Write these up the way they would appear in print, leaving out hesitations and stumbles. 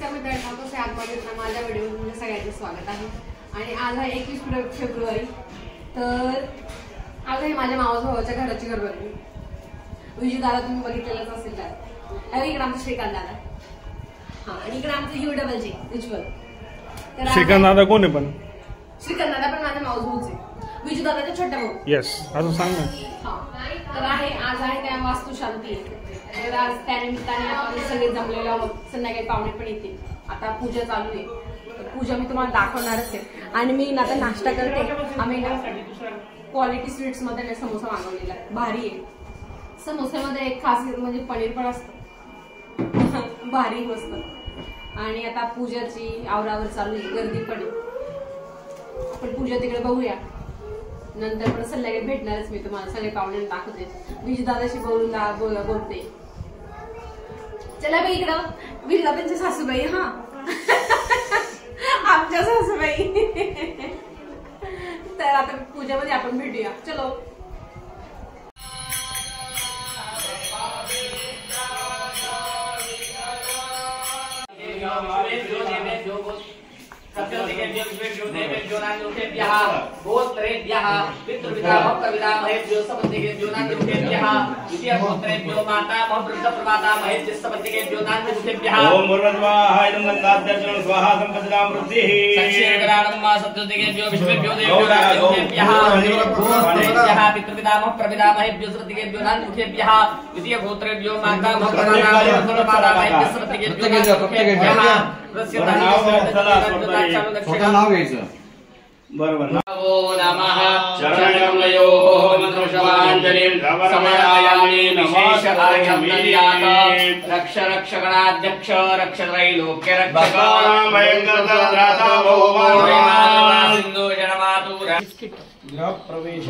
नमस्कार मित्रांनो, कसे आहात? माझ्या व्हिडिओमध्ये तुमच्या सगळ्यांचे स्वागत आहे. आणि आज आहे 21 फेब्रुवारी. तर आज आहे माझ्या मावस भावाच्या घराची घरबंदी. विजू दादा तुम्ही बघितलेलंच असेल तर इकडे आमचं श्रीकांत दादा, हा, आणि इकडे आमचं UWG उज्ज्वल. श्रीकांत दादा कोण आहे? पण श्रीकांत दादा पण माझ्या मावस भाऊचे, विजू दादाचा छोटा भाऊ. येस, अजून सांग ना. हा, तर आज आहे त्या वास्तू शांती. तर आज त्यानिमित्ताने आपण सगळे जमलेलो आहोत. संध्याकाळी पाहुणे पण येतील. आता पूजा चालू आहे, तर पूजा मी तुम्हाला दाखवणारच आहे. आणि मी आता नाश्ता करते. आम्ही ना क्वालिटी स्वीट्स मध्ये समोसा मागवलेला, भारी आहे. समोस्यामध्ये एक खासियत म्हणजे पनीर पण असतं, भारी मस्त. आणि आता पूजाची आवरावर चालू आहे, गर्दी पण आहे. आपण पूजा तिकडे बघूया. नंतर पण संध्याकाळी भेटणारच मी तुम्हाला. सगळे पाहुणे दाखवते, विजू दादाशी बोलते. चला बाई इकडं विजू दादांच्या सासूबाई, हा आमच्या सासूबाई. तर आता पूजामध्ये आपण भेटूया. चलो. गोत्रेभ्यः पितृपितामह प्रपितामहेभ्यो सपत्नीकेभ्यो नान्यमुखेभ्यः द्वितीयगोत्रेभ्यो मातामह वृद्धप्रमातामहेभ्यः सपत्नीकेभ्यो नान्यमुखेभ्यः ओम मुर्वस्वाहा इदं गन्धाद्यर्जनं स्वाहा सम्पदनां वृद्धिः संक्षेपराणं सप्ततिकेभ्यो विश्वेभ्यो देवेभ्यः गोत्रेभ्यः पितृपितामह प्रपितामहेभ्यो सपत्नीकेभ्यो नान्यमुखेभ्यः द्वितीयगोत्रेभ्यो मातामह प्रमातामहेभ्यः सपत्नीकेभ्यो नान्यमुखेभ्यः नाव घ्यायचं. बरोबर. नमो नमः. चरणकमलयोः मंत्रपुष्पाञ्जलिं समर्पयामि. विशेषायं रक्ष रक्षगणाध्यक्ष रक्ष त्रैलोक्य रक्षक सिंधु जनमातु गृह प्रवेश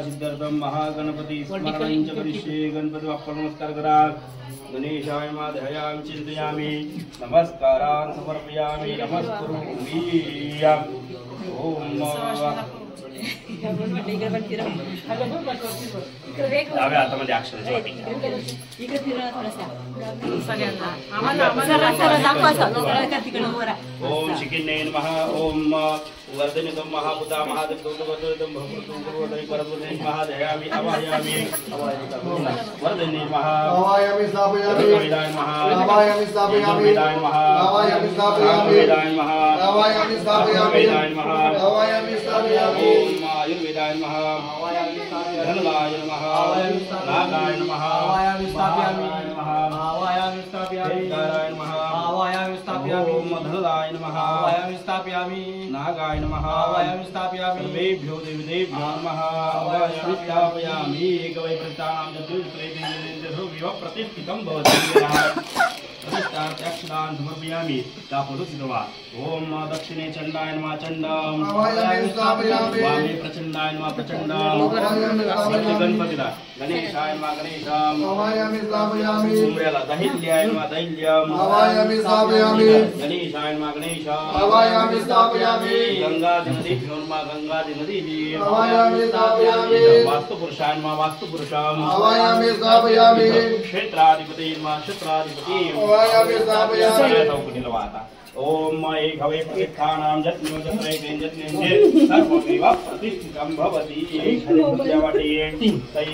सिद्धार्थम महागणपति स्मरणं च करिष्ये. गणपति बाप्पा नमस्कार करा. गणेशाय माधयामि चिन्तयामि. नमस्कारान् समर्पयामि. नमस्कुर्मि. ओम डाव्या हातामध्ये अक्षराची वाटी. ओम शिखिन्ने नमः. ओम वर्धनितं महापुता महादेवदूतवदनं भवतु परमदेव महादयामि आवाहयामि. वर्धने नमः. आवाहयामि स्थापयामि. वेदाय नमः. आवाहयामि स्थापयामि. वेदाय नमः. आवाहयामि स्थापयामि. वेदाय नमः. आवाहयामि स्थापयामि. वेदाय नमः. आवाहयामि स्थापयामि. ओम आयुर्वेदाय नमः. आवाहयामि स्थापयामि. धनलाय नमः. आवाहयामि स्थापयामि. नागाय नमः. आवाहयामि स्थापयामि. आवाहयामि स्थापयामि. वेदाय नमः. आवाहयामि स्थापयामि. ओम धनलाय नमः. आवाहयामि स्थापयामि. नागाय नमः. आवाहयामि स्थापयामि. सर्वेभ्यो देवदेभ्यो नमः. आवाहयामि स्थापयामि. एकवै प्रतानां चतुर्प्रेतेन्द्रो विव प्रतिष्ठितं भवति. प्रतिष्ठार्थ्यक्षदान् समर्पयामि. तापदुसितवा. ओम दक्षिणे चण्डाय नमः. चण्डं आवाहयामि स्थापयामि. वामे प्रचण्डाय नमः. प्रचण्डं गणपतिला. गणेशाय नमः. गणेशं आवाहयामि स्थापयामि. सूर्याला दैल्याय नमः. दैल्यं आवाहयामि स्थापयामि. गणेशाय नमः. गणेशं आवाहयामि स्थापयामि. गंगाधिनदीभ्यो नमः. गंगाधिनदीः आवाहयामि स्थापयामि. वास्तुपुरुषाय नमः. वास्तुपुरुषं आवाहयामि स्थापयामि. क्षेत्राधिपती नमः. क्षेत्राधिपती आवाहयामि स्थापयामि. ओम एकवे प्रतिष्ठानां जत्नो जत्रैकेन जत्नेन सर्वमेव प्रतिष्ठितं भवति. पूजावाटिये तै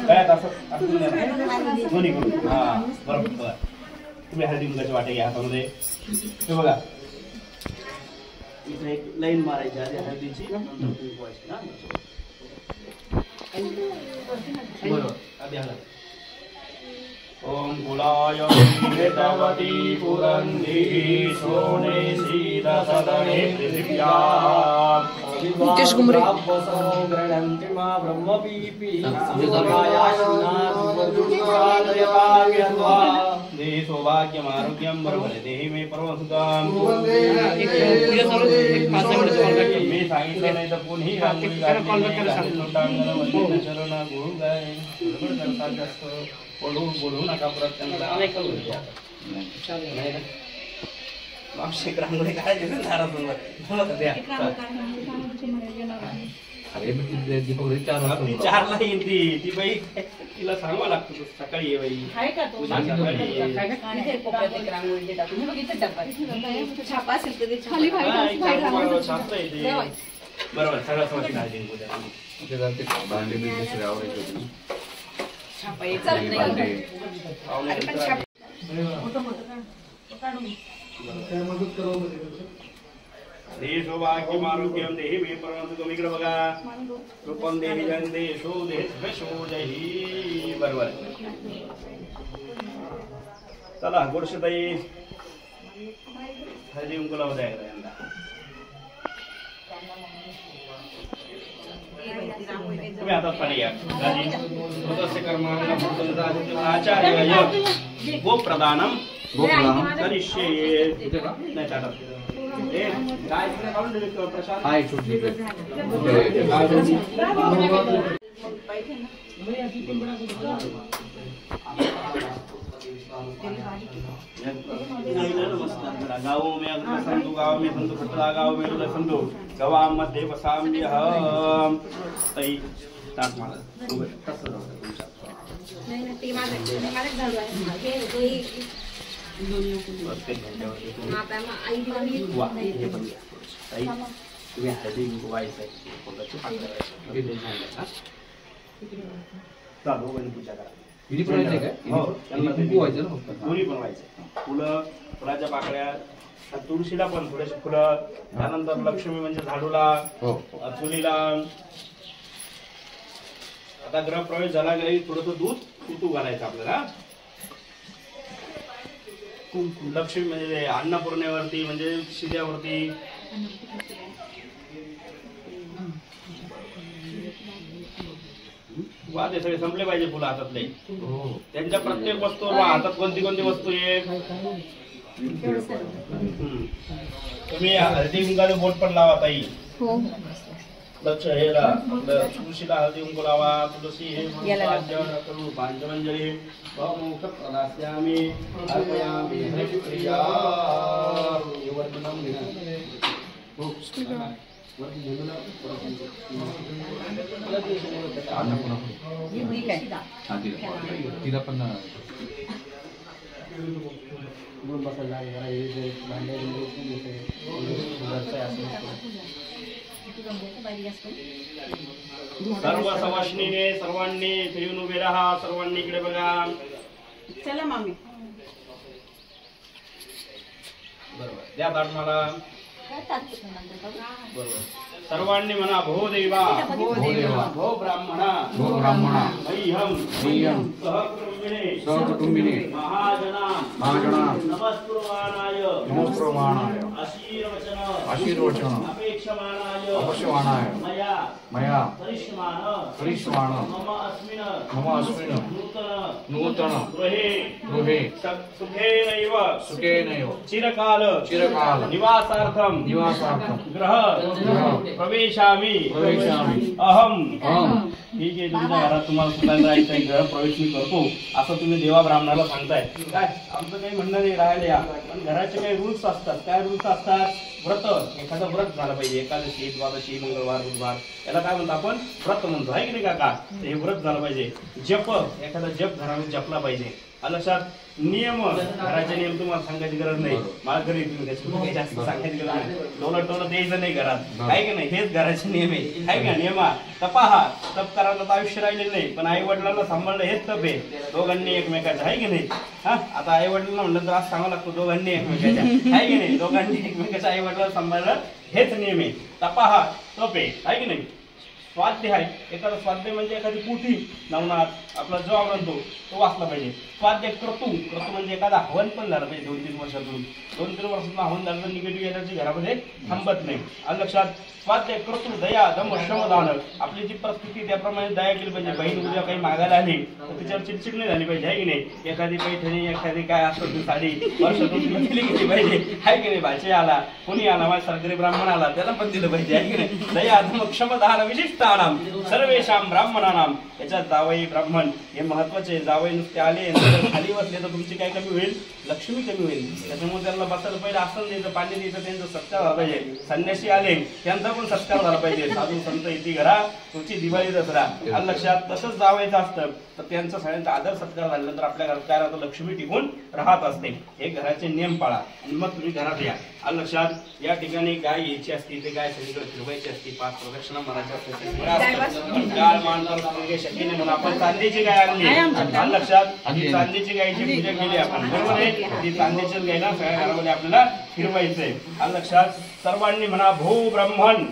काय असं दोन्ही करून. हां बरोबर. तुम्ही हळदी कुंकाची वाटे घ्या हातामध्ये. हे बघा इथे एक लाईन मारायची आधी हळदीची, नंतर कुंकवाची. बरोबर. आधी हळद. ओम कुलाय वेदवती पुरंदी सोने सीद सदने पृथिव्या नितेश गुमरे ग्रणन्ति मा ब्रह्मपीपी देहि सौभाग्यम आरोग्यम बरोबर. देहि मे परमसुखम. मी सांगितलं नाही तर कोणीही रांगोळी शरण गुरु गाय करतात. जास्त बोलू नका. परत त्यांना मागशी रांगोळी काय द्या. अरे मग ती दीपक घरी 4 वाजता ती 4ला येईन ती बाई तिला सांगावं लागतं तू सकाळी ये बाई आहे का तो उद्या सकाळी ये. इथे कोपऱ्यात एक रांगोळी दे टाकून. हे बघ इथे डब्बा आहे. छापा असेल कधी खाली छापा. हा, एक चांगलं छापता येते. देवा. बरोबर सगळं समज काळजी उद्या. ते जरा ते भांडे बिंडे सगळे आवरायचे होते. छापा येत चालत नाही. भांडे अरे पण छापा. हे सौभाग्य मारुक्यम देहि मे परमानंद तुम्ही इकडे बघा रूपम देहि जन शो देह शो जही बरोबर चला गोडशताई हळदी कुंकूला उद्या यंदा तुम्ही हातात पाणी घ्या आचार्य गोप्रदानम करिष्ये नाही ताटात काय प्रसाद हाय छोटी गाँव में अगर संतु गाँव में संतु खटला गाँव में उधर संतु गवा मध्ये बसाम्यहम तई ताट मारा नाही ते माझं झालं आहे. आता आई दिवाळी वा हे पण ताई तुम्ही हळदी व्हायचं पोटाची पाकळ्या चालू गण पूजा करा विधी पण व्हायचं काय हो कुंकू व्हायचं ना फक्त दोन्ही पण व्हायचं फुलं फुलाच्या पाकळ्या तुळशीला पण थोडेसे फुलं त्यानंतर लक्ष्मी म्हणजे झाडूला हो चुलीला आता गृहप्रवेश झाला की थोडंसं दूध कुटू घालायचं आपल्याला लक्ष्मी म्हणजे अन्नपूर्णेवरती म्हणजे शिद्यावरती वा ते सगळे संपले पाहिजे फुलं हातातले त्यांच्या प्रत्येक वस्तूवर हातात कोणती कोणती वस्तू आहे तुम्ही हळदी कुंकाने बोट पण लावा ताई लक्ष हे तुळशीला हळदी कुंकू लावा तुळशी हे करू पांचमंजरी मुख प्रदास्यामी अर्पयामी हरिप्रिया तिला पण सर्व सवाष्णीने सर्वांनी येऊन उभे राहा सर्वांनी इकडे बघा चला मामी बरोबर द्या ताट मला बरोबर सर्वांनी म्हणा भो देवा भो ब्राह्मणा मह्यम सहकुटुंबिने महाजना नमस्कुर्वाणाय आशीर्वचन अपेक्षमाणाय मया करिष्यमाण मम अस्मिन् नूतन गृहे सुखेनैव चिरकाल निवासार्थम गृह प्रवेशामी अहम ठीक आहे तुमच्या घरात तुम्हाला सुखाने राहायचंय ग्रह प्रवेश मी करतो असं तुम्ही देवा ब्राह्मणाला सांगताय काय आमचं काही म्हणणं नाही राहायला या पण घराचे काही रूल्स असतात काय रूल्स असतात व्रत एखादं व्रत झालं पाहिजे एकादशी द्वादशी मंगळवार बुधवार याला काय म्हणतो आपण व्रत म्हणतो आहे की नाही काका हे व्रत झालं पाहिजे जप एखादा जप घरामध्ये जपला पाहिजे लक्षात नियम घराचे नियम तुम्हाला सांगायची गरज नाही मला घरी तुम्ही जास्त सांगायची गरज नाही डोलत द्यायचं नाही घरात आहे की नाही हेच घराचे नियम आहे का नियमा तपाहा तप करायला तर आयुष्य राहिलेलं नाही पण आई वडिलांना सांभाळणं हेच तप आहे दोघांनी एकमेकाचं आहे की नाही हा आता आई वडिलांना म्हणलं तर आज सांगावं लागतो दोघांनी एकमेकाच्या आहे की नाही दोघांनी एकमेकाच्या आई वडिलांना सांभाळणं हेच नियम आहे तपाहा तप आहे की नाही स्वाध्याय एखादा स्वाध्याय म्हणजे एखादी पोथी नवनाथ आपला जो आवडतो तो वाचला पाहिजे स्वाध्याय क्रतू म्हणजे एखादा हवन पण झालं पाहिजे 2-3 वर्षातून 2-3 वर्षातून हवन झालं तर निगेटिव्ह एनर्जी घरामध्ये थांबत नाही लक्षात स्वाध्याय क्रतू दया दम श्रमदान आपली जी परिस्थिती त्याप्रमाणे दया केली पाहिजे बहीण उद्या काही मागायला आली तर तिच्यावर चिडचिड नाही झाली पाहिजे आहे की नाही एखादी पैठणी एखादी काय असतं ती साडी वर्षातून तिला दिली गेली पाहिजे आहे की नाही भाषे आला कोणी आला माझ्या सरकारी ब्राह्मण आला त्याला पण दिलं पाहिजे आहे की नाही दया दम क्षमदान विशिष्ट निमित्तानाम सर्वेशां ब्राह्मणानाम. याच्यात जावई ब्राह्मण हे महत्वाचे. जावई नुसते आले खाली बसले तर तुमची काय कमी होईल? लक्ष्मी कमी होईल. त्याच्यामुळे त्यांना बसायला पहिलं आसन द्यायचं, पाणी द्यायचं, त्यांचा सत्कार झाला पाहिजे. संन्यासी आले त्यांचा पण सत्कार झाला पाहिजे. साधू संत येते घरा तुमची दिवाळी दसरा आलं लक्षात. तसंच जावायचं असतं तर त्यांचा सगळ्यांचा आदर सत्कार झाल्यानंतर आपल्या घरात काय राहतं? लक्ष्मी टिकून राहत असते. हे घराचे नियम पाळा आणि मग तुम्ही घरात या. आलं लक्षात. या ठिकाणी गाय यायची असते ते गाय सगळीकडे फिरवायची असते. 5 प्रदक्षिणा मारायच्या असते. गाळ मांडणार शक्तीने म्हणून आपण चांदीची गाय आणली. आलं लक्षात. ही चांदीची गायची पूजा केली आपण, बरोबर आहे. ती चांदीचीच गाय ना सगळ्या घरामध्ये आपल्याला फिरवायचंय. आलं लक्षात. सर्वांनी म्हणा भो ब्रह्मण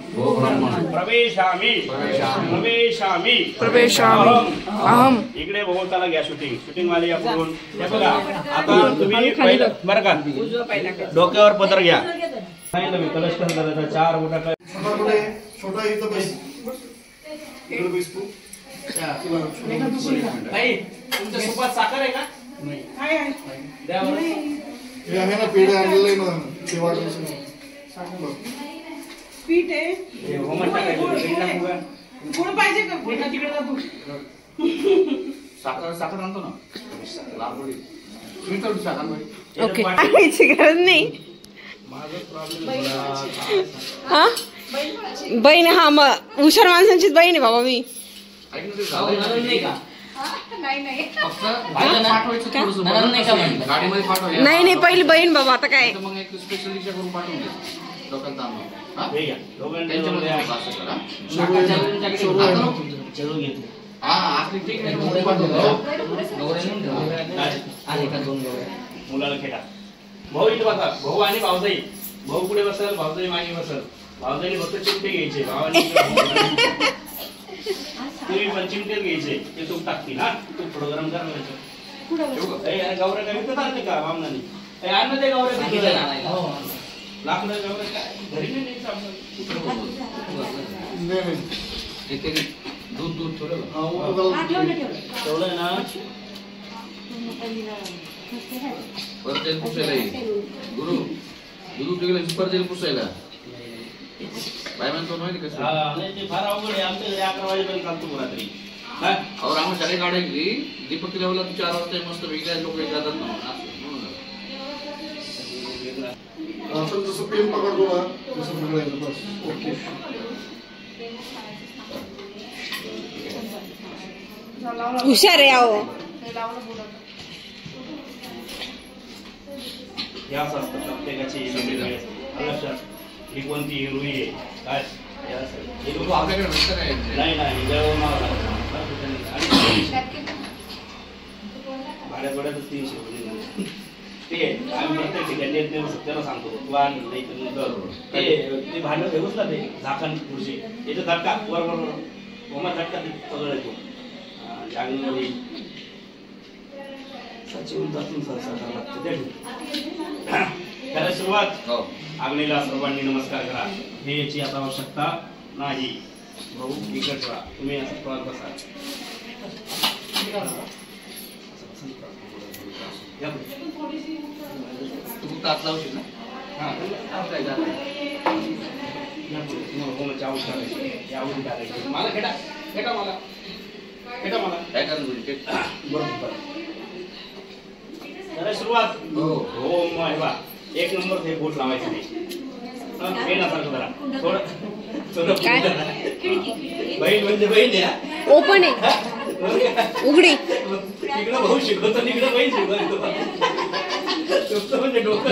प्रवेशामी प्रवेशामी प्रवेशामी अहम. इकडे भोवताला घ्या शूटिंग वाले आपण. हे बघा आता तुम्ही पहिलं बरं का डोक्यावर पदर घ्या. सांगितलं मी कलश कसं करायचा. 4 बोटा छोटा इथं बस. तुमच्या सोबत साखर आहे का? द्या बरं. हे आहे ना पेढे आणलेलं आहे ना ते वाटायचं. पीठ आहे. हे होमन टाकायचं. गुळ पाहिजे का? गुळ तिकडे जातो. साखर आणतो ना लाल गोळी. तुम्ही तर साखर गोळी. ओके आणायची गरज नाही. हा बहीण. हा मग हुशार माणसांचीच बहीण आहे बाबा मी. नाही का? गाडीमध्ये पाठवायचं. नाही पहिली बहीण बाबा. आता काय मग एक स्पेशल रिक्षा करून पाठवून द्या लोकांचा आम्हाला. हे घ्या दोघांनी चलून घेतो. मुलाला खेळा. भाऊ इथे बसा. भाऊ आणि भाऊजाई. भाऊ पुढे बसल, भाऊजाई मागे बसल. भाऊजाईने फक्त चिमटे घ्यायचे. भावाने तुम्ही पण चिमटेच घ्यायचे. ते तूप टाकतील. हा तूप थोडं गरम करायचं. गौऱ्या काय विकत आणले का वामनाने? अन्न ते गौऱ्या लाकडं गौऱ्या काय घरी नाही दूध ठेवलं ना. परत तेल पुसायला गुरु दूध ठेवलं सुपर तेल पुसायला. बाय म्हणतो माहिती कसं ते फार अवघड आहे. आमच्या घरी 11 वाजेपर्यंत चालतो रात्री. और आम्ही सगळे गाड्या गेली दीपक लेवलला 4 वाजता मस्त वेगळ्या लोक जातात ना. आपण जसं पेन पकडतो ना तसं पकडायचं बस. ओके. हुशार आहे अहो. हे असं असतं प्रत्येकाची लक्षात. ही कोणती रुई आहे काय आपल्याकडे नसतं काय नाही नाही भाड्या भाड्यातच 300 रुपये ते आम्ही प्रत्येक ठिकाणी येत नाही. त्याला सांगतो तू आण नाही तर ते भांडं ठेवूच ना. ते झाकण खुर्ची याचा झटका बरोबर ओमा झटका पगड येतो अंगणवाडी सचिन जातून त्याला सुरुवात. आग्नेला सर्वांनी नमस्कार करा. हे याची आता आवश्यकता नाही. भाऊ इकडे राहा. तुम्ही असं प्रवास बसा. तू तात लावशील ना. मला खेटा खेटा मला खेटा मला काय करायचं बरोबर. त्याला सुरुवात. हो मग 1 नंबर ते बोट लावायचं नाही. पेनासारखं जरा थोडं बहीण म्हणजे बहीण द्या. ओपन आहे उघडी. तिकडं भाऊ शिकवतो तिकडं बहीण शिकवतो. म्हणजे डोकं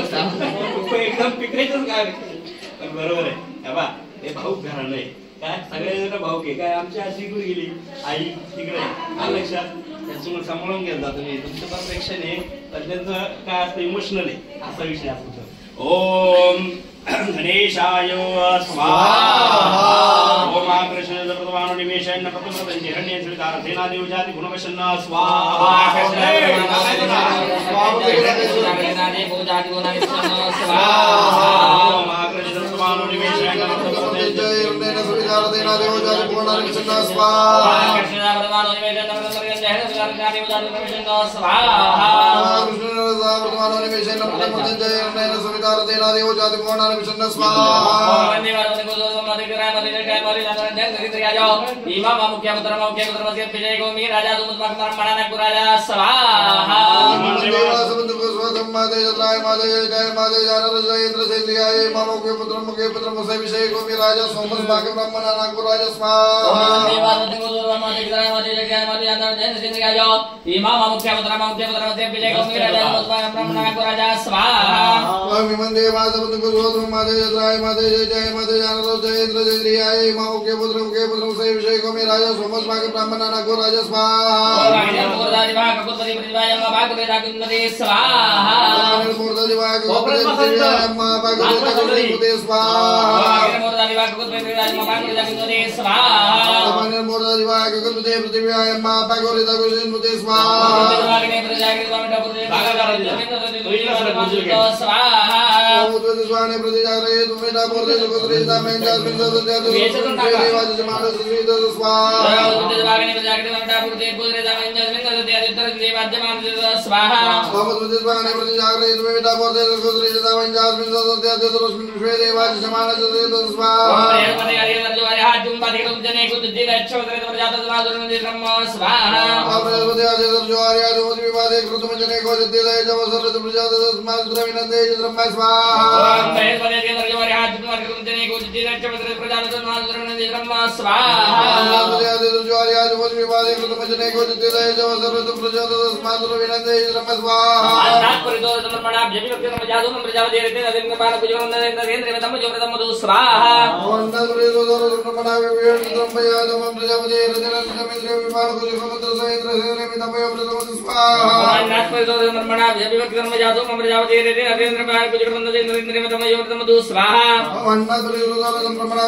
एकदम पिकायचंच काय. बरोबर आहे बा. हे भाऊ घराणं आहे काय. सगळे भाऊ के काय आमची आजी कुठे गेली आई तिकडे. लक्षात. त्याच्यामुळे सांभाळून घेत जातो मी. तुमचं परफेक्शन आहे पण त्यांचं काय असतं इमोशनल आहे असा विषय असतो. ओम गणेशाय स्वाहा. ओम कृष्ण जपतवानो निमेषाय नपतमृतं हिरण्यं स्वीकार सेना देवजाति गुणवशन्न स्वाहा. ओम कृष्ण जपतवानो निमेषाय नपतमृतं हिरण्यं स्वीकार सेना देवजाति गुणवशन्न स्वाहा. कृष्ण जपतवानो निमेषाय नपतमृतं हिरण्यं स्वीकार सेना देवजाति गुणवशन्न स्वाहा. कृष्ण वर्तमानो निमेषेन प्रथमजय सवितार देना देवो जाति मोहनान विष्णु स्वाहा वंदे भारत को माते कराय माते जय माते जान जय करी आ जाओ इमाम मुख्य पुत्र मध्य विजय को मी राजा तुम मकमर मणाना राजा स्वाहा वंदे भारत को स्वतम माते जय माते जय माते जान जय इंद्र से दियाए इमाम मुख्य पुत्र मुसे विजय को मी राजा सोमस भाग ब्रह्मणाना राजा स्वाहा वंदे भारत को माते कराय माते जय माते जान जय करी आ जाओ इमाम मुख्य पुत्र मध्य विजय को मी राजा सोमस भाग ब्रह्मणाना राजा स्वाहा ओम वंदे भारत को स्वतम माते जय माते जय माते जान जय इंद्र से दियाए इमाम मुख्य पुत्र मुसे विजय को मी राजा सोमस भाग ब्रह्मणाना राजा स्वाहा ओम मूर्धादि भाग कुतरी प्रतिभाय भाग रे राकुंदे स्वाहा ओम मूर्धादि भाग कुतरी भाग रे स्वाहा ओम मूर्धादि भाग कुतरी भाग रे राकुंदे स्वाहा ओम मूर्धादि भाग कुतरी प्रतिभाय भाग रे राकुंदे स्वाहा ओम भाग ने प्रजागृत भाग पुरे भाग स्वाहा ओम तुझे स्वाने प्रतिजागृत तुमेटा पुरे कुतरी जामें जास बिंदु देवाज जमानो सुविद स्वाहा ओम तुझे भाग ने प्रजागृत भाग पुरे पुरे जामें जास बिंदु देवाज जमानो स्वाहा ओम तुझे भाग ने प्रतिजागृत तुमेटा पुरे कुतरी जामें जास बिंदु देवाज जमानो सुविद स्वाहा ओम पदे हरि जो हाथ तुम बाधी तुम जने को तुझे अच्छो करे तो जाता समाधुर में ब्रह्म स्वाहा ओम पदे हरि जो हरि जो विवादे तुम जने को तुझे दे जब सर्व तुम जाता समाधुर में दे ब्रह्म स्वाहा ओम पदे हरि जो हरि हाथ तुम जने को तुझे अच्छो करे तो जाता समाधुर में ब्रह्म स्वाहा ओम पदे हरि जो हरि जो विवादे तुम जने को तुझे दे जब सर्व तुम जाता समाधुर में दे ब्रह्म स्वाहा नाथ परिदोष समर्पणा जब तुम जादू में प्रजा दे रहते दिन के बाद पूजन नरेंद्र में तम जो प्रथम मधु स्वाहा ओम नाथ परिदोष समर्पणा तुम प्रजा तुम प्रजा दे रहते नरेंद्र में विमान को जो मंत्र सहिंद्र से में तम जो प्रथम स्वाहा ओम नाथ परिदोष समर्पणा जब तुम जादू में प्रजा दे रहते नरेंद्र में पूजन नरेंद्र में तम जो प्रथम मधु स्वाहा ओम नाथ परिदोष समर्पणा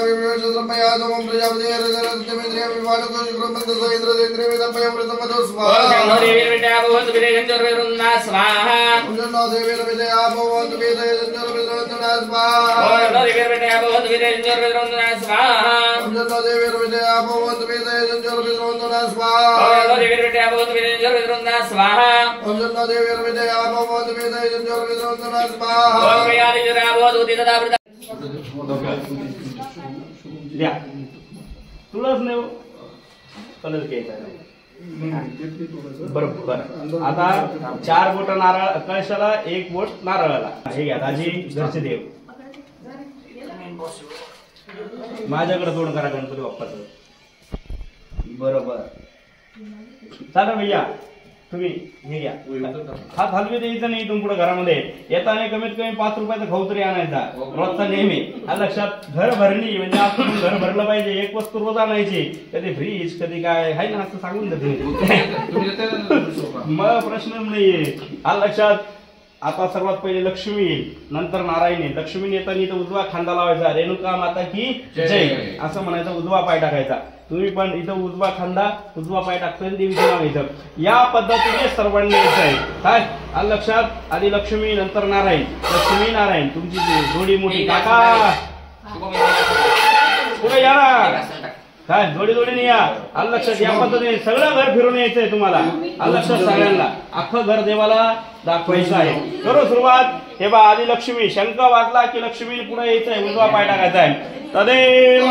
तुम प्रजा तुम प्रजा दे रहते नरेंद्र में विमान को जो मंत्र सहिंद्र में तम जो प्रथम मधु स्वाहा देवी बेटा बहुत विजय जंजर वरुणा स्वाहा ओम देवी बेटा बहुत विजय जंजर वरुणा स्वाहा ओम देवी बेटा बहुत विजय जंजर वरुणा स्वाहा ओम देवी बेटा बहुत विजय जंजर वरुणा स्वाहा ओम देवी बेटा बहुत विजय जंजर वरुणा स्वाहा ओम देवी बेटा बहुत विजय जंजर वरुणा स्वाहा ओम यारी जरा बहुत होती सदा द्या तुलाच नाही कलर घ्यायचा बरोबर आता 4 बोट नारळ कळशाला 1 बोट नारळाला हे घ्या दाजी घरचे देव माझ्याकडे तोंड करा गणपती बाप्पाचं बरोबर चालेल भैया तुम्ही हे घ्या हात हलवे द्यायचं नाही इथून पुढे घरामध्ये येताना कमीत कमी 5 रुपयाचा खाऊ तरी आणायचा रोजचा नेहमी हा लक्षात घर भरणी म्हणजे आपण घर भरलं पाहिजे एक वस्तू रोज आणायची कधी फ्रीज कधी काय आहे ना असं सांगून देते मग प्रश्न नाहीये हा लक्षात आता सर्वात पहिले लक्ष्मी येईल नंतर नारायण येईल लक्ष्मी येताना इथं उजवा खांदा लावायचा रेणुका माता की जय असं म्हणायचं उजवा पाय टाकायचा तुम्ही पण इथं उजवा खांदा उजवा पाय टाकतोय देवीचं नाव येतं या पद्धतीने सर्वांनी यायचं आहे काय लक्षात आधी लक्ष्मी नंतर नारायण लक्ष्मी नारायण तुमची जोडी मोठी काका पुढे या ना काय जोडी जोडीने या लक्षात या पद्धतीने सगळं घर फिरून यायचंय तुम्हाला लक्षात सगळ्यांना अख्खं घर देवाला दाखवायचं आहे करू सुरुवात हे बा आधी लक्ष्मी शंख वाजला की लक्ष्मी पुढे यायचंय उजवा पाय टाकायचा आहे तदेव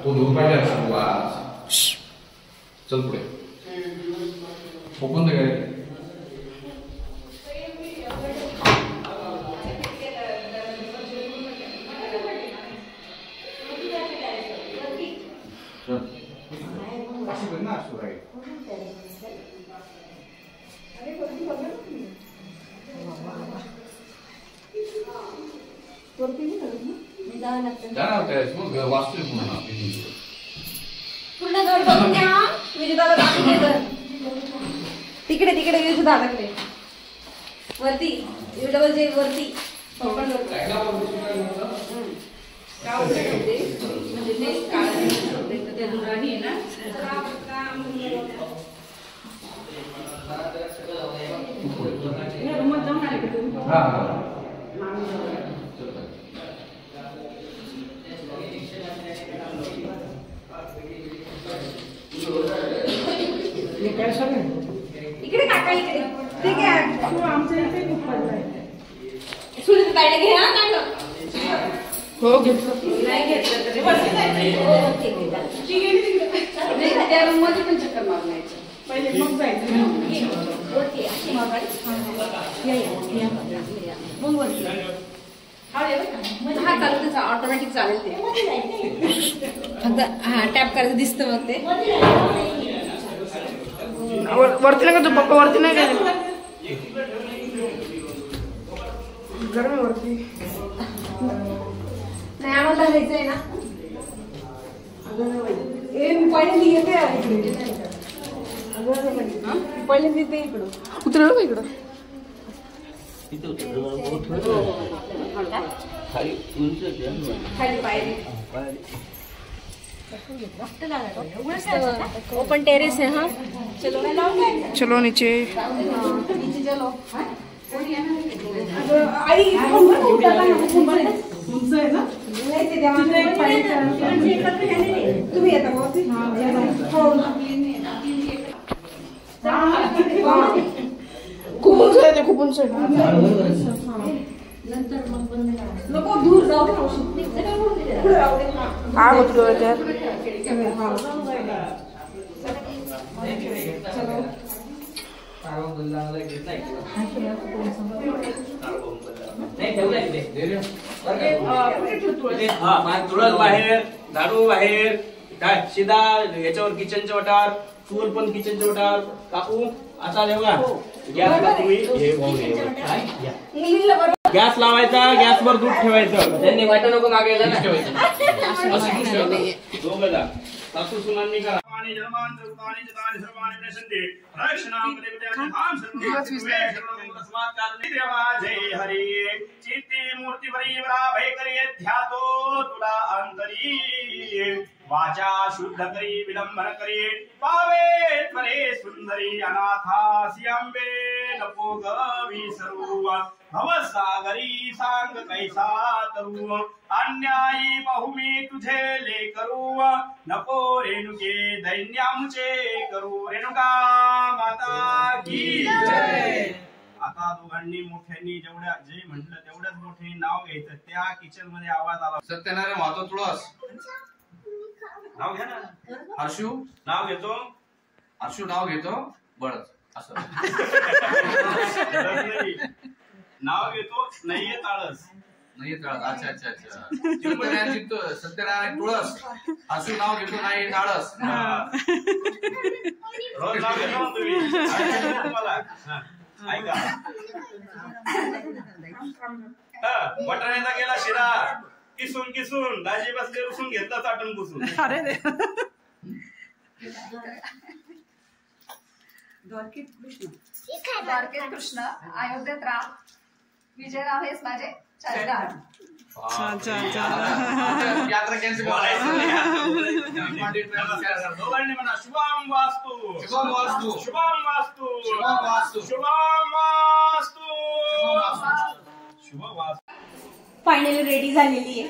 तो दूर पाहिजे चल पुढे ओपन काय वास्तू पूर्ण घर बघून घ्या. विजयदादा दाखवले घर तिकडे तिकडे विजयदादाकडे वरती डबल जे वरती ओपन म्हणजे ते त्या दुराणी आहे ना रूमात जाऊन आले का तुम्ही? इकडे काका इकडे ठीक आहे. आमच्या इथे खूप पडलाय. सुनीता ताईला घे हा काय हो घेतलं नाही घेतलं तरी त्या रूम मध्ये पण चक्कर मारून यायचं पहिले मग जायचं. मग वरती हा चालू त्याचा ऑटोमॅटिक चालेल ते फक्त हा टॅप करायचं दिसतं मग ते वरती नाही का तू पप्पा वरती नाही का गरम वरती नाही आम्हाला घालायचं आहे ना पहिल्यांदा येते पहिल्यांदा येते इकडं उतरलं का इकडं खाली पायरी ओपन टेरेस है. हाँ चलो चलो नीचे नीचे चलो. तुम्ही येता खूप उंच आहे ते खूप उंच आहे. नको दूर जाऊ आग होत त्यात तुळस बाहेर झाडू बाहेर काय शिदा याच्यावर किचनच्या वटार चूल पण किचनच्या वटार काकू आता देवा गॅसला तुम्ही गॅस लावायचा गॅसवर दूध ठेवायचं त्यांनी वाटत नको मागायला ना दोघं जा सासू सुनांनी करा पाणी जलमान सर्वाणी जतानि सर्वाणी नशन्ते रक्षणां देवतां धाम सर्वस्मात् देवा जय हरी चित्ते मूर्ति परिवरा भय करिये ध्यातो तुला अंतरी वाचा शुद्ध करी विलंबन करी पावे त्वरे सुंदरी अनाथासी अंबे नको गवी सर्व भवसागरी सांग कैसा तरू अन्यायी बहुमी तुझे ले करू नको रेणुके दैन्यामुचे करू रेणुका माता की जय. आता दोघांनी मोठ्यांनी जेवढ्या जे म्हटलं तेवढ्याच मोठे नाव घ्यायचं. त्या किचन मध्ये आवाज आला सत्यनारायण महत्व तुळस नाव घ्या ना. हर्षू नाव घेतो नाव घेतो बळच असं नाव घेतो नाहीये ताळस नाही तळस. अच्छा अच्छा अच्छा सत्यनारायण तुळस हर्षू नाव घेतो नाही टाळस. रोज नाव घेतो ना तुम्ही तुम्हाला ऐका वटाण्याचा गेला शिरा किसून किसून दाजी बसले उसून घेतला चाटून पुसून. अरे द्वारकेत कृष्ण अयोध्येत राम विजयराव हेच माझे चालणार. यात्रा कॅन्सल दोघांनी म्हणा शुभम वास्तू शुभम वास्तू शुभम वास्तू शुभम वास्तू शुभम वास्तू शुभ वास्तू. फायनली रेडी झालेली आहे.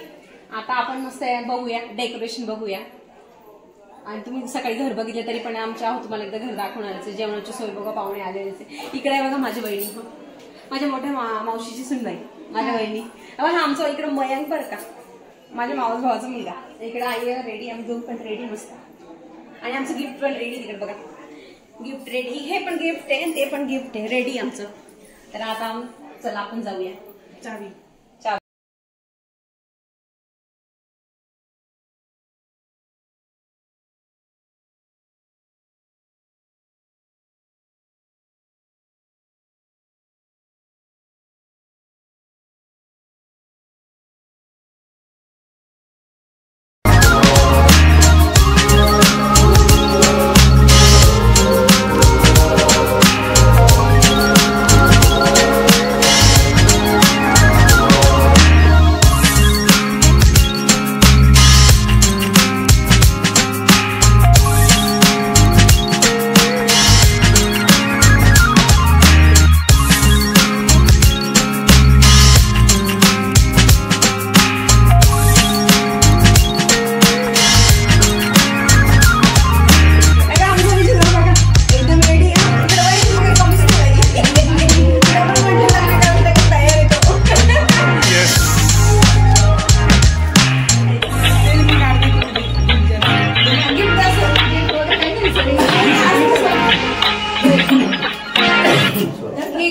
आता आपण मस्त बघूया डेकोरेशन बघूया. आणि तुम्ही सकाळी घर बघितलं तरी पण आमच्या तुम्हाला एकदा घर दाखवणारच. जेवणाची सोय बघा पाहुणे आलेलेच आहे. इकडे बघा माझी बहिणी माझ्या मोठ्या मावशीची सुनबाई माझ्या बहिणी बघा आमचं इकडे मयांक बरं का माझ्या मावस भावाचा मुलगा इकडे आई रेडी आम्ही दोन पण रेडी मस्त. आणि आमचं गिफ्ट पण रेडी तिकडे बघा. गिफ्ट रेडी, हे पण गिफ्ट आहे ते पण गिफ्ट आहे रेडी आमचं. तर आता चला आपण जाऊया. चावी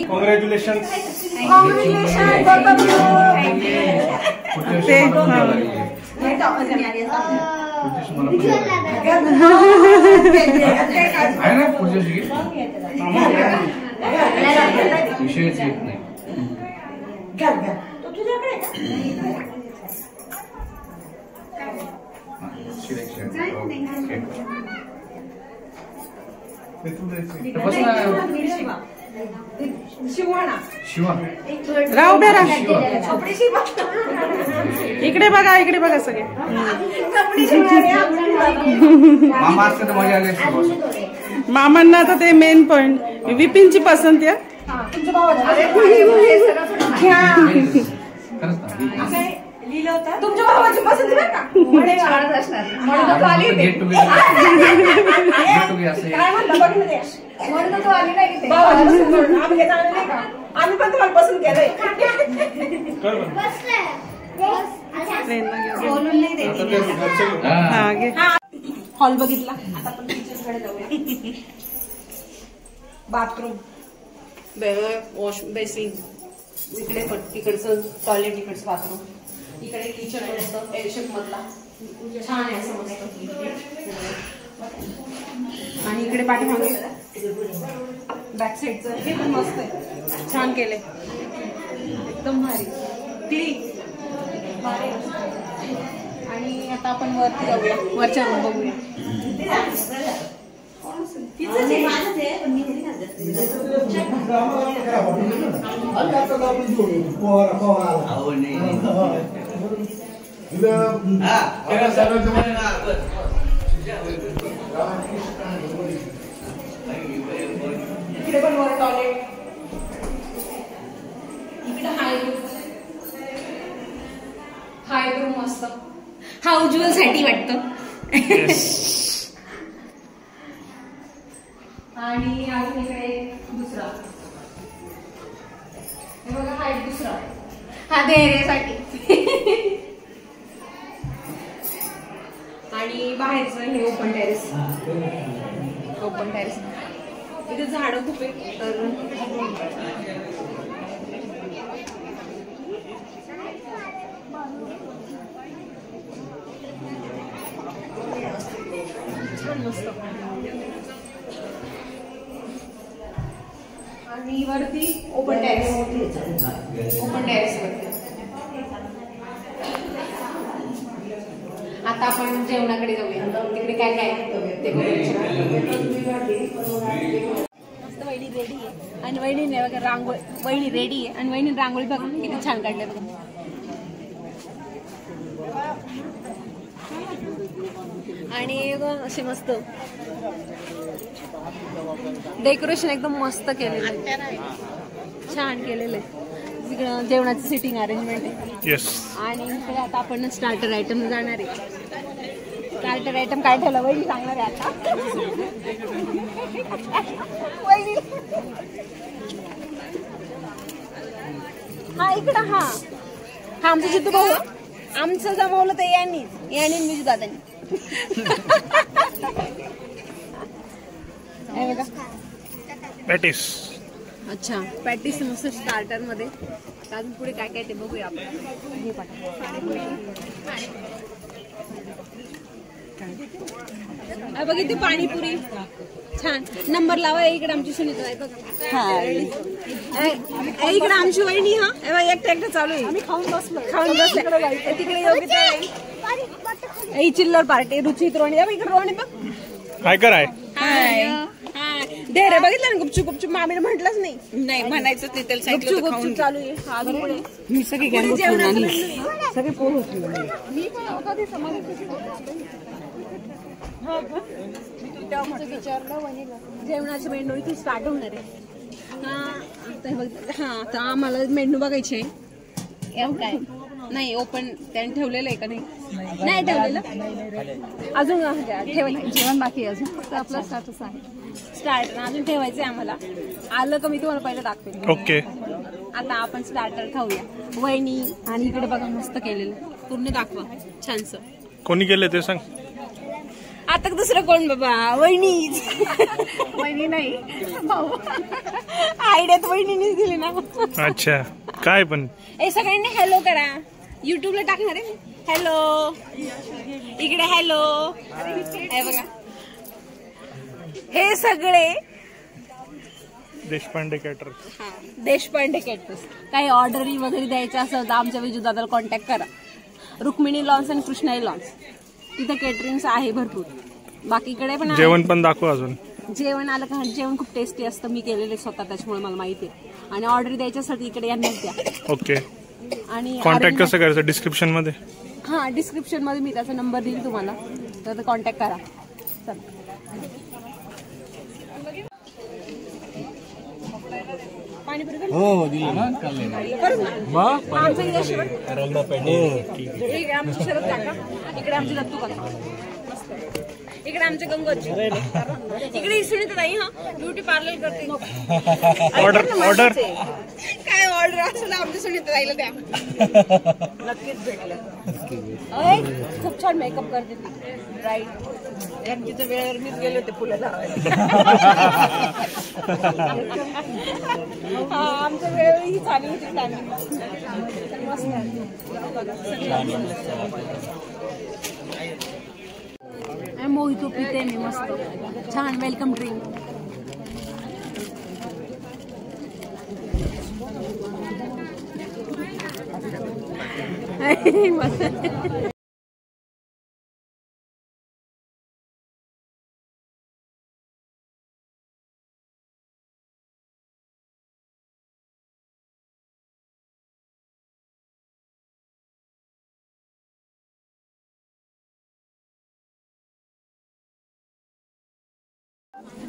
कॉंग्रॅच्युलेशन. विषयच येत नाही. शिवा राव बेरा इकडे बघा, इकडे बघा सगळे. मामा असते तर मजा आली असती. मामांना आता ते मेन पॉइंट विपिनची पसंती आहे. तुमच्या भावाची पसंती बरं का? म्हणे छानच असणार. म्हणून तू आली इथे. काय म्हणता बघ ना ते. म्हणून तू आली नाही इथे. भावाची पसंत करून आम्ही घेत आले नाही का? आम्ही पण तुम्हाला पसंत केलंय. बोलून नाही देते. हॉल बघितला. आता आपण किचनकडे जाऊया. बाथरूम, वॉश बेसिन, इकडे पण तिकडचं टॉयलेट, इकडचं बाथरूम, इकडे किचन मस्त एल शेप मधला छान आहे असं मस्त. आणि इकडे पाठीमागे बॅक साईडचं हे पण मस्त आहे, छान केलंय, एकदम भारी क्लीन भारी. आणि आता आपण वरती जाऊया, वरच्या रूम बघूया. इकडे पण वर टॉयलेट, इकडे हाय रूम मस्त. हा उज्ज्वल साठी वाटतं. आणि अजून इकडे दुसरा, हे बघा हा एक दुसरा, हा धैर्यासाठी. आणि बाहेरचं हे ओपन टेरेस, ओपन टेरेस. इथे झाडं खूप आहे तर छान मस्त. आणि वरती ओपन टेरेस, ओपन टेरेस वरती. आता आपण जेवणाकडे जाऊया, तिकडे काय काय ते मस्त. वहिनी रेडी आहे आणि वहिनीने बघा रांगोळी, वहिनी रेडी आहे आणि वहिनी रांगोळी बघा किती छान काढले बघा. आणि असे मस्त डेकोरेशन एकदम मस्त केलेलं आहे, छान केलेलं आहे. तिकडं जेवणाची सिटिंग अरेंजमेंट आहे. येस. आणि इकडे आता आपण स्टार्टर आयटम जाणार आहे. स्टार्टर आयटम काय ठेवलं वहिनी सांगणार आहे आता. वहिनी हा इकडं, हा हा आमचं जिद्दू भाऊ, आमचं जमवलं तर यांनी मी दादांनी. हे बघा पॅटीस. अच्छा पॅटीस मस्त स्टार्टर मध्ये. अजून पुढे काय काय ते बघूया आपण. हे बघ इथे पाणीपुरी छान. नंबर लावा. इकडे आमची सुनीता आहे बघा. इकडे आमची वहिनी. हा एकटं चालू आहे. खाऊन बसलो तिकडे योगिता ही चिल्लर पार्टी. रुची रोणी इकडे रोणी बघ. काय कराय ढेरे बघितलं ना. गुपचूप गुपचूप मामीने म्हटलंच नाही म्हणायचं ते त्याला गुपचूप गुपचूप चालू आहे. अजून पुढे मी सगळी सगळे पोर मी पण कधी जेवणाचे मेनू इथून स्टार्ट होणार आहे. हा तर आम्हाला मेनू बघायचे. काय नाही ओपन त्याने ठेवलेलं आहे का नाही ठेवलेलं अजून ठेवायचं. जेवण बाकी आहे अजून. फक्त आपलं स्टार्टच आहे. स्टार्टर अजून ठेवायचं आहे आम्हाला. आलं का मी तुम्हाला पहिलं दाखवेल. ओके आता आपण स्टार्टर खाऊया. वहिनी आणि इकडे बघा मस्त केलेलं. पूर्ण दाखवा छानस. कोणी केलं ते सांग. आता दुसरं कोण बाबा. वहिनी. वहिनी नाही आयडिया तर वहिनीनेच दिली ना. अच्छा काय पण सगळ्यांनी हॅलो करा. युट्यूबला टाकणार आहे. हॅलो इकडे हॅलो. हे बघा हे सगळे देशपांडे कॅटरर्स. देशपांडे कॅटरर्स. काही ऑर्डरी वगैरे द्यायचं असेल तर आमच्या विजू दादाला कॉन्टॅक्ट करा. रुक्मिणी लॉन्स आणि कृष्णाई लॉन्स. तिथं केटरिंग आहे भरपूर. बाकीकडे पण जेवण पण दाखव. अजून जेवण आलं का. जेवण खूप टेस्टी असतं. मी केलेले स्वतः त्याच्यामुळे मला माहिती आहे. आणि ऑर्डर द्यायच्यासाठी इकडे यांनाच द्या. ओके. आणि कॉन्टॅक्ट कसं करायचं डिस्क्रिप्शन मध्ये. हा डिस्क्रिप्शन मध्ये मी त्याचा नंबर देईन तुम्हाला. तर कॉन्टॅक्ट करा. चल पाणीपुरी आमची शरद काका. इकडे आमची दत्तू काका. इकडे आमचे गंगोजी. इकडे सुनीता ताई. ब्युटी पार्लर करते. ऑर्डर काय ऑर्डर असेल आमच्या सुनीता ताईला द्या. नक्कीच भेटलं. खूप छान मेकअप करते ती. राईट यांच्या वेळेवर मीच गेले होते फुलं लावायला. आमच्या वेळेवर ही चालू होती टायमिंग. मोहितो पिते मी मस्त छान. Welcome drink.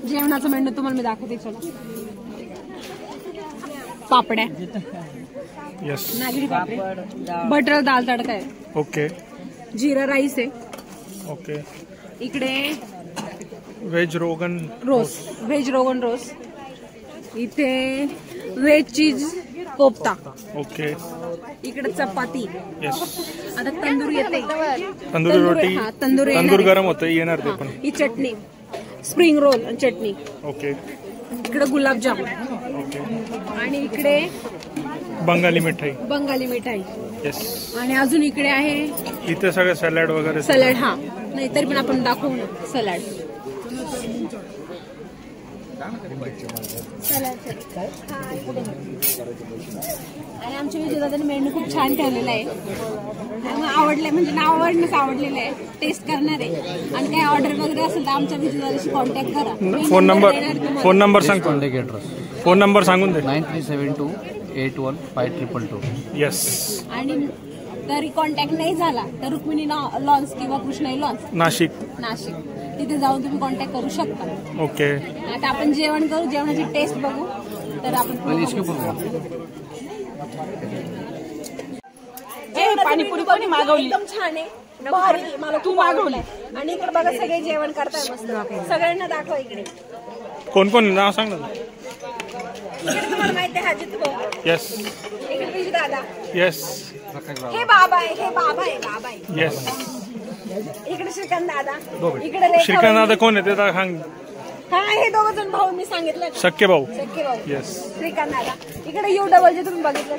जेवणाचा मेनू तुम्हाला मी दाखवते. चला पापड्या. यस. नागरी पापडी. बटर दाल तडका आहे. ओके. जीरा राईस आहे. ओके. इकडे व्हेज रोगन रोस. इथे व्हेज चीज कोफ्ता. ओके. इकडे चपाती. यस. आता तंदूर येते. तंदुरी रोटी. तंदूर गरम होतं येणार ते पण. ही चटणी स्प्रिंग रोल आणि चटणी. ओके. इकडे गुलाबजामुन. ओके. आणि इकडे बंगाली मिठाई. येस. आणि अजून इकडे आहे इथे सगळं सॅलड वगैरे. सॅलड. हा नाही तरी पण आपण दाखवू ना सॅलड. आणि आमच्या विजयदादाने मेनू खूप छान ठेवलेला आहे. आवडलंय म्हणजे नाव आवडलेलं आहे. टेस्ट करणार आहे. आणि काही ऑर्डर वगैरे असेल तर आमच्या विजयदादाशी कॉन्टॅक्ट करा. फोन नंबर सांग. फोन नंबर सांगून दे. 9372815222. येस. आणि तरी कॉन्टॅक्ट नाही झाला तर रुक्मिणी लॉन्स किंवा कृष्णाई लॉन्स नाशिक तिथे जाऊन तुम्ही कॉन्टॅक्ट करू शकता. ओके. आता आपण जेवण करू. जेवणाची टेस्ट बघू. तर आपण पाणीपुरी कोणी मागवली. एकदम छान आहे. भारी. मला तू मागवली. आणि इकडे बघा सगळे जेवण करताय मस्त. सगळ्यांना दाखवा. इकडे कोण कोण नाव सांग ना. इकडे तुम्हाला माहिती आहे हाजीत भाऊ. येस. इकडे विजू दादा. येस. हे बाबा आहे. येस. इकडे श्रीकांत दादा. इकडे श्रीकांत दादा कोण आहे ते सांग. हा हे दोघं जण भाऊ मी सांगितलं शक्य भाऊ. येस. श्रीकांत दादा इकडे यू डबल जे तुम्ही बघितलं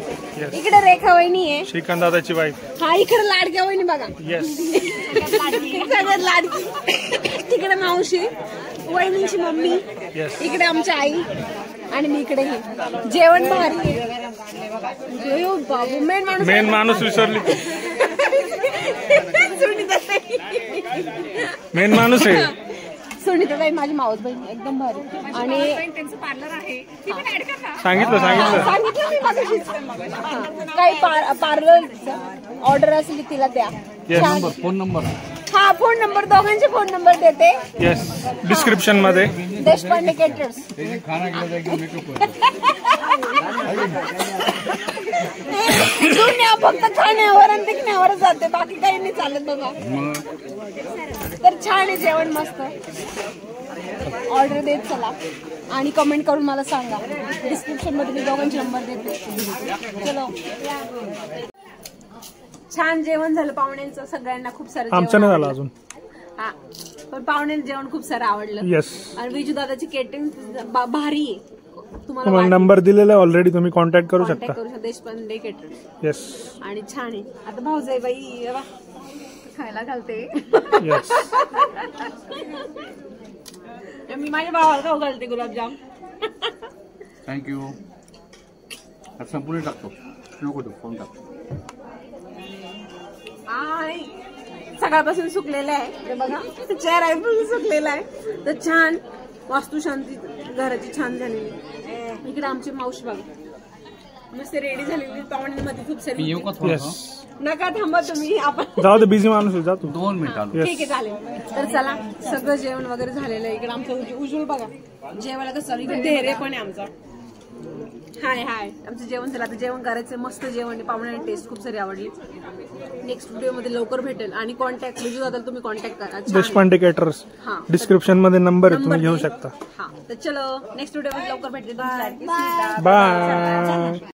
इकडे रेखा वहिनी आहे श्रीकांत दादाची वाईफ. हा इकडे लाडक्या वहिनी बघा. येस. सगळ्यात लाडकी. तिकडे मावशी वहिनीची मम्मी. इकडे आमची आई आणि मी इकडे हे जेवण भारी बाबू मेन माणूस विसरली. मेन माणूस आहे सुनीताताई माझी मावस बहीण एकदम भारी. आणि त्यांचं पार्लर आहे सांगितलं मी मगाशीच. काही पार्लर ऑर्डर असेल तिला द्या. फोन नंबर हा फोन नंबर दोघांचे फोन नंबर देते. येस डिस्क्रिप्शन मध्ये. देशपांडे केटर्स. दुनिया फक्त खाण्यावर आणि टिकण्यावर जाते बाकी काही नाही चालत बघा. तर छान आहे जेवण मस्त. ऑर्डर देत चला आणि कमेंट करून मला सांगा. डिस्क्रिप्शन मध्ये मी दोघांचे नंबर देते. चलो छान जेवण झालं पाहुण्यांचं. सगळ्यांना खूप सारं आमचं नाही झालं अजून. हा पण पाहुण्यांचं जेवण खूप सारं आवडलं. येस. आणि विजू दादाची केटरिंग भारी आहे. तुम्हाला नंबर दिलेला आहे ऑलरेडी तुम्ही कॉन्टॅक्ट करू शकता. देशपांडे केटरिंग. येस. आणि छान आहे. आता भाऊजाई बाई खायला घालते. येस. मी माझ्या भावाला खाऊ घालते गुलाबजाम. थँक्यू. संपूर्ण टाकतो नको तो फोन टाकतो. सकाळपासून सुकलेला आहे हे बघा. चेहरा सुकलेला आहे. तर छान वास्तुशांती घराची छान झालेली. इकडे आमची मावशी बघा मस्त रेडी झालेली. पाहुण्यांमध्ये खूप सारी. नका थांबा तुम्ही आपण जाऊ दे बिझी माणूस जा तू. 2 मिनिटं. ठीक आहे चालेल. तर चला सगळं जेवण वगैरे झालेलं आहे. इकडे आमचं उज्ज्वल बघा जेवायला कसं इकडे ढेरे पण आहे आमचा. हाय आमचं जेवण झालं. आता जेवण करायचं मस्त जेवण. पाहुण्यांना टेस्ट खूप सारी आवडली. नेक्स्ट व्हिडिओ मध्ये लवकर भेटेल. आणि कॉन्टॅक्ट विजू दादा तुम्ही कॉन्टॅक्ट करा. देशपांडे केटर्स. डिस्क्रिप्शन मध्ये नंबर आहे तुम्ही घेऊ शकता. हा तर चलो नेक्स्ट व्हिडिओ मध्ये लवकर भेटेल. बाय.